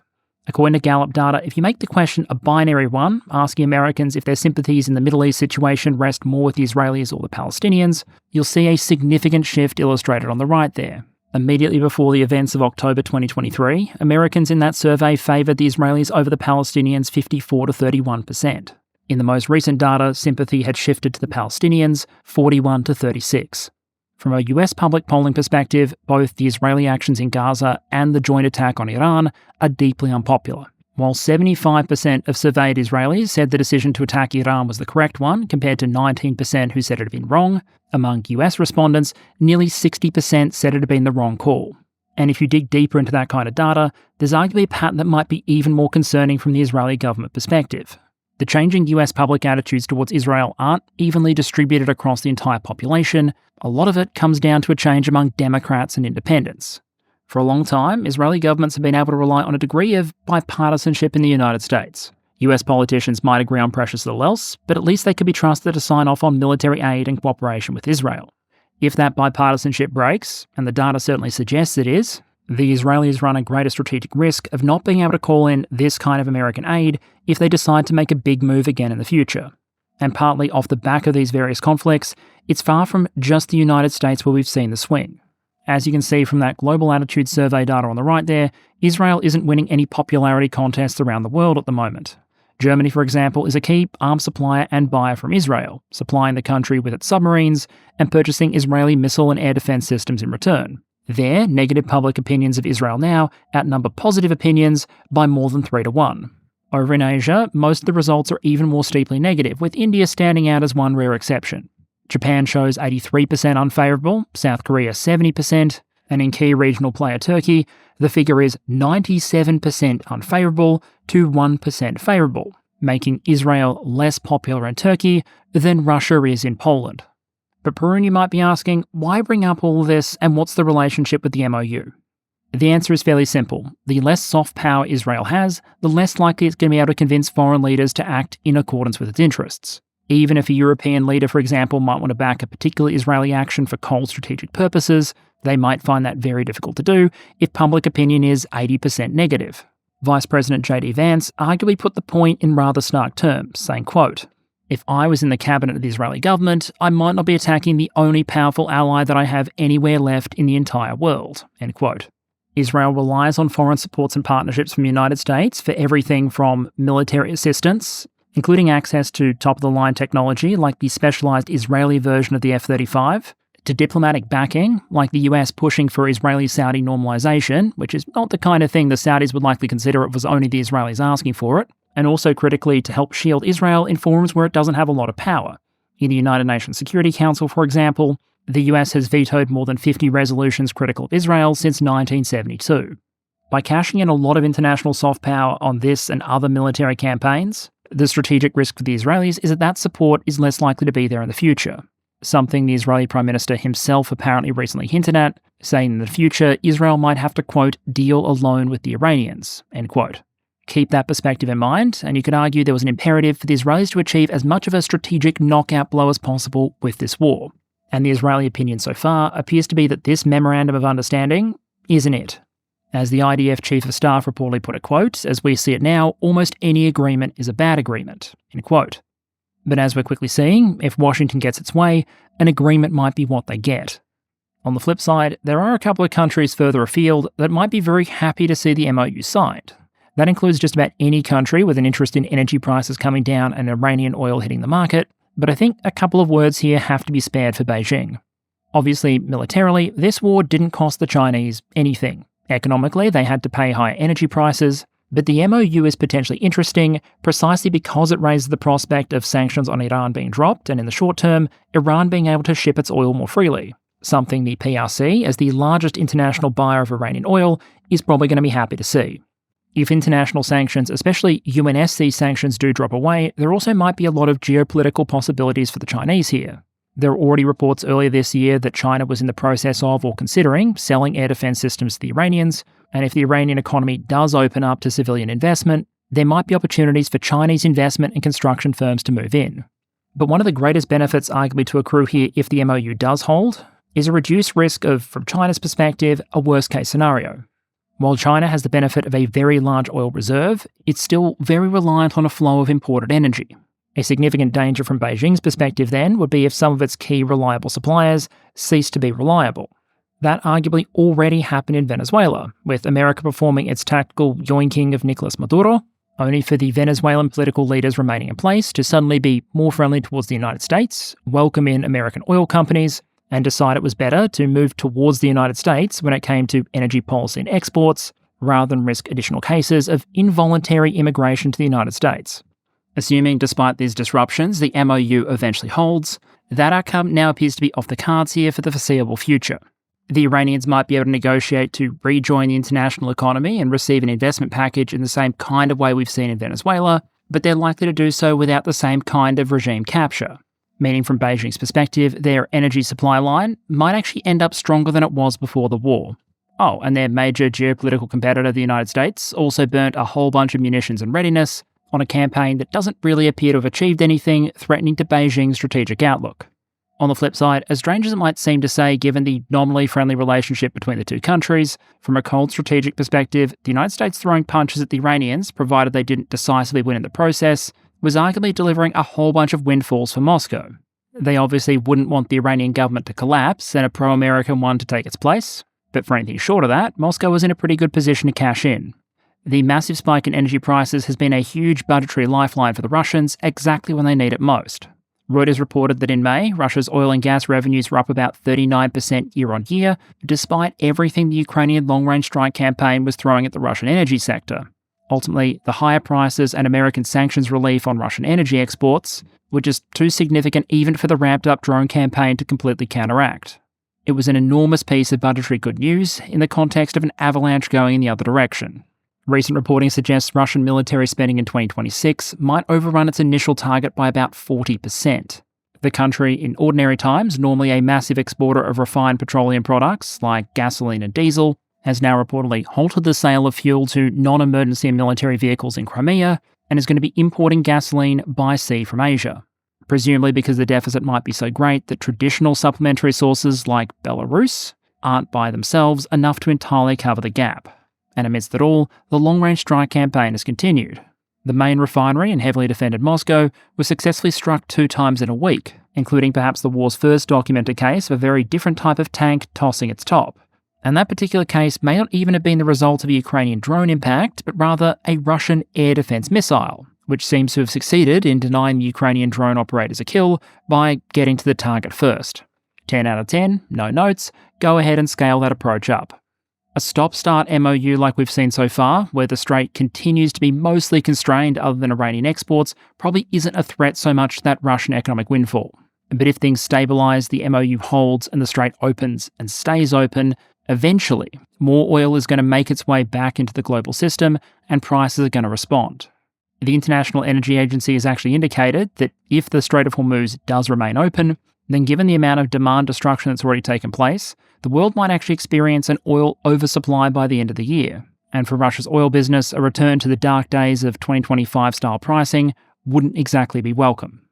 According to Gallup data, if you make the question a binary one, asking Americans if their sympathies in the Middle East situation rest more with the Israelis or the Palestinians, you'll see a significant shift illustrated on the right there. Immediately before the events of October 2023, Americans in that survey favoured the Israelis over the Palestinians 54 to 31%. In the most recent data, sympathy had shifted to the Palestinians 41 to 36. From a US public polling perspective, both the Israeli actions in Gaza and the joint attack on Iran are deeply unpopular, While 75% of surveyed Israelis said the decision to attack Iran was the correct one, compared to 19% who said it had been wrong, among US respondents, nearly 60% said it had been the wrong call. And if you dig deeper into that kind of data, there's arguably a pattern that might be even more concerning from the Israeli government perspective. The changing US public attitudes towards Israel aren't evenly distributed across the entire population. A lot of it comes down to a change among Democrats and independents. For a long time, Israeli governments have been able to rely on a degree of bipartisanship in the United States. US politicians might agree on precious little else, but at least they could be trusted to sign off on military aid and cooperation with Israel. If that bipartisanship breaks, and the data certainly suggests it is, the Israelis run a greater strategic risk of not being able to call in this kind of American aid if they decide to make a big move again in the future. And partly off the back of these various conflicts, it's far from just the United States where we've seen the swing. As you can see from that global attitude survey data on the right there, Israel isn't winning any popularity contests around the world at the moment. Germany, for example, is a key arms supplier and buyer from Israel, supplying the country with its submarines and purchasing Israeli missile and air defense systems in return. There, negative public opinions of Israel now outnumber positive opinions by more than 3-1. Over in Asia, most of the results are even more steeply negative, with India standing out as one rare exception. Japan shows 83% unfavourable, South Korea 70%, and in key regional player Turkey, the figure is 97% unfavourable to 1% favourable, making Israel less popular in Turkey than Russia is in Poland. But Perun, you might be asking, why bring up all of this and what's the relationship with the MOU? The answer is fairly simple. The less soft power Israel has, the less likely it's going to be able to convince foreign leaders to act in accordance with its interests. Even if a European leader, for example, might want to back a particular Israeli action for cold strategic purposes, they might find that very difficult to do if public opinion is 80% negative. Vice President J.D. Vance arguably put the point in rather stark terms, saying, quote, "If I was in the cabinet of the Israeli government, I might not be attacking the only powerful ally that I have anywhere left in the entire world." End quote. Israel relies on foreign supports and partnerships from the United States for everything from military assistance, including access to top-of-the-line technology like the specialized Israeli version of the F-35, to diplomatic backing, like the US pushing for Israeli-Saudi normalization, which is not the kind of thing the Saudis would likely consider if it was only the Israelis asking for it, and also critically to help shield Israel in forums where it doesn't have a lot of power. In the United Nations Security Council, for example, the US has vetoed more than 50 resolutions critical of Israel since 1972. By cashing in a lot of international soft power on this and other military campaigns, the strategic risk for the Israelis is that support is less likely to be there in the future, something the Israeli Prime Minister himself apparently recently hinted at, saying in the future Israel might have to, quote, deal alone with the Iranians, end quote. Keep that perspective in mind, and you could argue there was an imperative for the Israelis to achieve as much of a strategic knockout blow as possible with this war. And the Israeli opinion so far appears to be that this Memorandum of Understanding isn't it. As the IDF Chief of Staff reportedly put it, quote, "As we see it now, almost any agreement is a bad agreement," end quote. But as we're quickly seeing, if Washington gets its way, an agreement might be what they get. On the flip side, there are a couple of countries further afield that might be very happy to see the MOU signed. That includes just about any country with an interest in energy prices coming down and Iranian oil hitting the market, but I think a couple of words here have to be spared for Beijing. Obviously, militarily, this war didn't cost the Chinese anything. Economically, they had to pay higher energy prices, but the MOU is potentially interesting precisely because it raises the prospect of sanctions on Iran being dropped and in the short term, Iran being able to ship its oil more freely, something the PRC, as the largest international buyer of Iranian oil, is probably going to be happy to see. If international sanctions, especially UNSC sanctions, do drop away, there also might be a lot of geopolitical possibilities for the Chinese here. There were already reports earlier this year that China was in the process of or considering selling air defense systems to the Iranians, and if the Iranian economy does open up to civilian investment, there might be opportunities for Chinese investment and construction firms to move in. But one of the greatest benefits arguably to accrue here if the MOU does hold is a reduced risk of, from China's perspective, a worst-case scenario. While China has the benefit of a very large oil reserve, it's still very reliant on a flow of imported energy. A significant danger from Beijing's perspective then would be if some of its key reliable suppliers cease to be reliable. That arguably already happened in Venezuela, with America performing its tactical yoinking of Nicolas Maduro, only for the Venezuelan political leaders remaining in place to suddenly be more friendly towards the United States, welcome in American oil companies, and decide it was better to move towards the United States when it came to energy policy and exports, rather than risk additional cases of involuntary immigration to the United States. Assuming, despite these disruptions, the MOU eventually holds, that outcome now appears to be off the cards here for the foreseeable future. The Iranians might be able to negotiate to rejoin the international economy and receive an investment package in the same kind of way we've seen in Venezuela, but they're likely to do so without the same kind of regime capture. Meaning from Beijing's perspective, their energy supply line might actually end up stronger than it was before the war. Oh, and their major geopolitical competitor, the United States, also burnt a whole bunch of munitions and readiness on a campaign that doesn't really appear to have achieved anything, threatening to Beijing's strategic outlook. On the flip side, as strange as it might seem to say given the nominally friendly relationship between the two countries, from a cold strategic perspective, the United States throwing punches at the Iranians, provided they didn't decisively win in the process, was arguably delivering a whole bunch of windfalls for Moscow. They obviously wouldn't want the Iranian government to collapse and a pro-American one to take its place, but for anything short of that, Moscow was in a pretty good position to cash in. The massive spike in energy prices has been a huge budgetary lifeline for the Russians exactly when they need it most. Reuters reported that in May, Russia's oil and gas revenues were up about 39% year-on-year, despite everything the Ukrainian long-range strike campaign was throwing at the Russian energy sector. Ultimately, the higher prices and American sanctions relief on Russian energy exports were just too significant even for the ramped-up drone campaign to completely counteract. It was an enormous piece of budgetary good news in the context of an avalanche going in the other direction. Recent reporting suggests Russian military spending in 2026 might overrun its initial target by about 40%. The country, in ordinary times, normally a massive exporter of refined petroleum products like gasoline and diesel, has now reportedly halted the sale of fuel to non-emergency military vehicles in Crimea and is going to be importing gasoline by sea from Asia. Presumably because the deficit might be so great that traditional supplementary sources like Belarus aren't by themselves enough to entirely cover the gap. And amidst it all, the long-range strike campaign has continued. The main refinery in heavily defended Moscow was successfully struck 2 times in a week, including perhaps the war's first documented case of a very different type of tank tossing its top. And that particular case may not even have been the result of a Ukrainian drone impact, but rather a Russian air defense missile, which seems to have succeeded in denying the Ukrainian drone operators a kill by getting to the target first. 10 out of 10, no notes, go ahead and scale that approach up. A stop-start MOU like we've seen so far, where the strait continues to be mostly constrained other than Iranian exports, probably isn't a threat so much to that Russian economic windfall. But if things stabilise, the MOU holds and the strait opens and stays open, eventually more oil is going to make its way back into the global system and prices are going to respond. The International Energy Agency has actually indicated that if the Strait of Hormuz does remain open, then given the amount of demand destruction that's already taken place, the world might actually experience an oil oversupply by the end of the year. And for Russia's oil business, a return to the dark days of 2025-style pricing wouldn't exactly be welcome.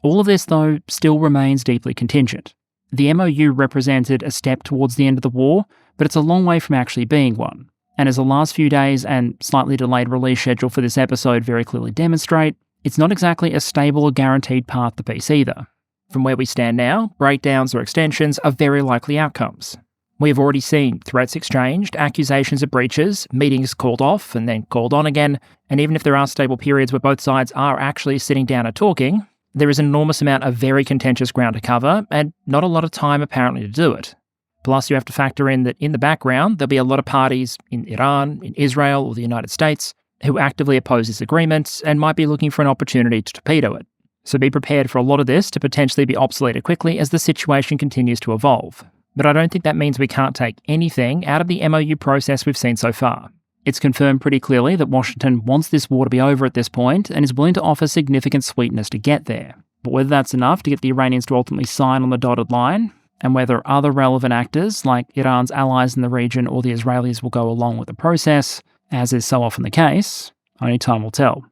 All of this, though, still remains deeply contingent. The MOU represented a step towards the end of the war, but it's a long way from actually being one. And as the last few days and slightly delayed release schedule for this episode very clearly demonstrate, it's not exactly a stable or guaranteed path to peace either. From where we stand now, breakdowns or extensions are very likely outcomes. We have already seen threats exchanged, accusations of breaches, meetings called off and then called on again, and even if there are stable periods where both sides are actually sitting down and talking, there is an enormous amount of very contentious ground to cover and not a lot of time apparently to do it. Plus, you have to factor in that in the background, there'll be a lot of parties in Iran, in Israel, or the United States who actively oppose this agreement and might be looking for an opportunity to torpedo it. So be prepared for a lot of this to potentially be obsoleted quickly as the situation continues to evolve. But I don't think that means we can't take anything out of the MOU process we've seen so far. It's confirmed pretty clearly that Washington wants this war to be over at this point and is willing to offer significant sweetness to get there. But whether that's enough to get the Iranians to ultimately sign on the dotted line, and whether other relevant actors like Iran's allies in the region or the Israelis will go along with the process, as is so often the case, only time will tell.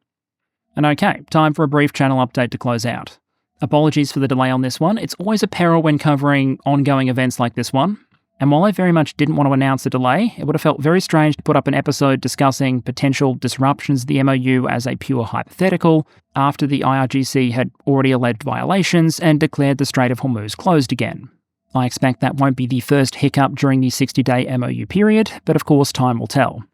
And okay, time for a brief channel update to close out. Apologies for the delay on this one. It's always a peril when covering ongoing events like this one. And while I very much didn't want to announce the delay, it would have felt very strange to put up an episode discussing potential disruptions of the MOU as a pure hypothetical after the IRGC had already alleged violations and declared the Strait of Hormuz closed again. I expect that won't be the first hiccup during the 60-day MOU period, but of course time will tell.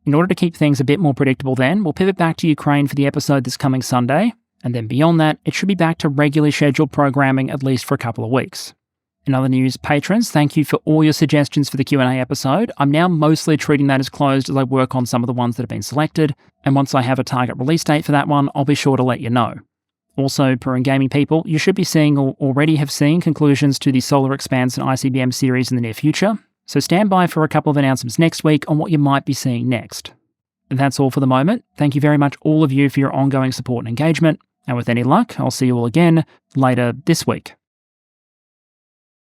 In order to keep things a bit more predictable then, we'll pivot back to Ukraine for the episode this coming Sunday, and then beyond that, it should be back to regularly scheduled programming at least for a couple of weeks. In other news, patrons, thank you for all your suggestions for the Q&A episode. I'm now mostly treating that as closed as I work on some of the ones that have been selected, and once I have a target release date for that one, I'll be sure to let you know. Also, per and gaming people, you should be seeing or already have seen conclusions to the Solar Expanse and ICBM series in the near future, so stand by for a couple of announcements next week on what you might be seeing next. That's all for the moment. Thank you very much all of you for your ongoing support and engagement, and with any luck, I'll see you all again later this week.